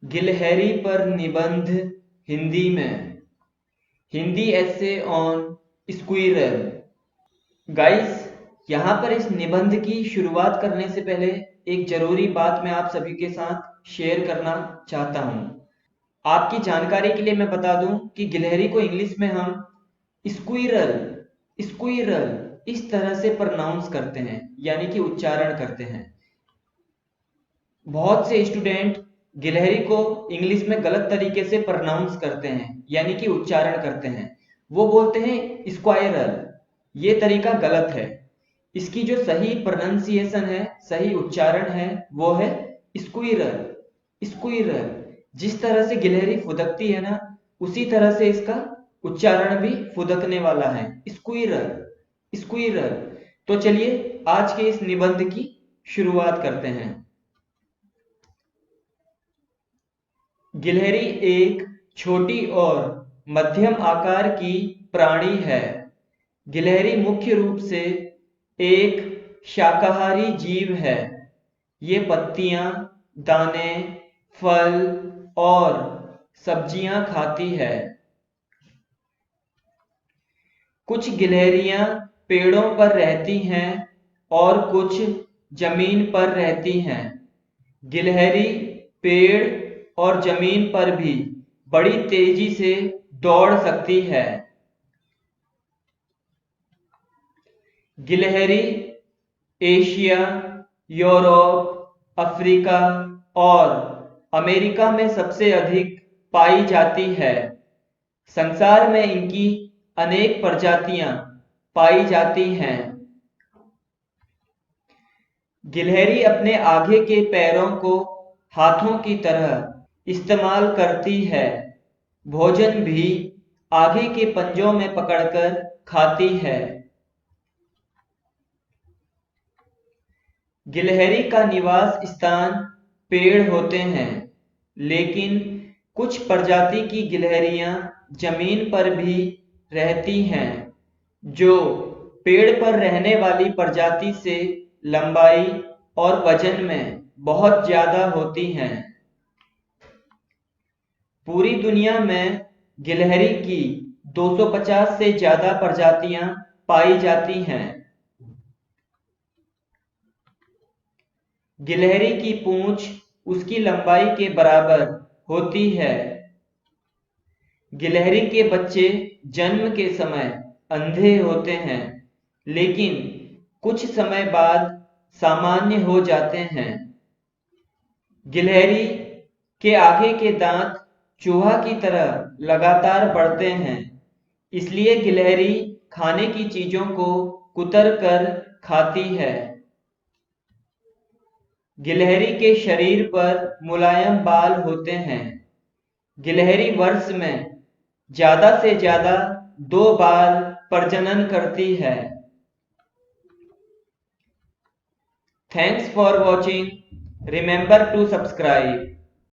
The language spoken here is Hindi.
गिलहरी पर निबंध हिंदी में। Hindi essay on squirrel. Guys, यहाँ पर इस निबंध की शुरुआत करने से पहले एक जरूरी बात मैं आप सभी के साथ शेयर करना चाहता हूँ। आपकी जानकारी के लिए मैं बता दूं कि गिलहरी को इंग्लिश में हम स्क्विरल स्क्विरल इस तरह से प्रोनाउंस करते हैं, यानी कि उच्चारण करते हैं। बहुत से स्टूडेंट गिलहरी को इंग्लिश में गलत तरीके से प्रोनाउंस करते हैं, यानी कि उच्चारण करते हैं। वो बोलते हैं स्क्वायरल। ये तरीका गलत है। इसकी जो सही प्रोनाउंसिएशन है, सही उच्चारण है, वो है स्क्विरल स्क्विरल। जिस तरह से गिलहरी फुदकती है ना, उसी तरह से इसका उच्चारण भी फुदकने वाला है, स्क्विरल स्क्विरल। तो चलिए आज के इस निबंध की शुरुआत करते हैं। गिलहरी एक छोटी और मध्यम आकार की प्राणी है। गिलहरी मुख्य रूप से एक शाकाहारी जीव है। ये पत्तियां, दाने, फल और सब्जियां खाती है। कुछ गिलहरियां पेड़ों पर रहती हैं और कुछ जमीन पर रहती हैं। गिलहरी पेड़ और जमीन पर भी बड़ी तेजी से दौड़ सकती है। गिलहरी एशिया, यूरोप, अफ्रीका और अमेरिका में सबसे अधिक पाई जाती है। संसार में इनकी अनेक प्रजातियां पाई जाती हैं। गिलहरी अपने आगे के पैरों को हाथों की तरह इस्तेमाल करती है। भोजन भी आगे के पंजों में पकड़कर खाती है। गिलहरी का निवास स्थान पेड़ होते हैं, लेकिन कुछ प्रजाति की गिलहरियां जमीन पर भी रहती हैं, जो पेड़ पर रहने वाली प्रजाति से लंबाई और वजन में बहुत ज्यादा होती हैं। पूरी दुनिया में गिलहरी की 250 से ज्यादा प्रजातियां पाई जाती हैं। गिलहरी की पूंछ उसकी लंबाई के बराबर होती है। गिलहरी के बच्चे जन्म के समय अंधे होते हैं, लेकिन कुछ समय बाद सामान्य हो जाते हैं। गिलहरी के आगे के दांत चूहा की तरह लगातार बढ़ते हैं, इसलिए गिलहरी खाने की चीजों को कुतर कर खाती है। गिलहरी के शरीर पर मुलायम बाल होते हैं। गिलहरी वर्ष में ज्यादा से ज्यादा 2 बार प्रजनन करती है। Thanks for watching. Remember to subscribe.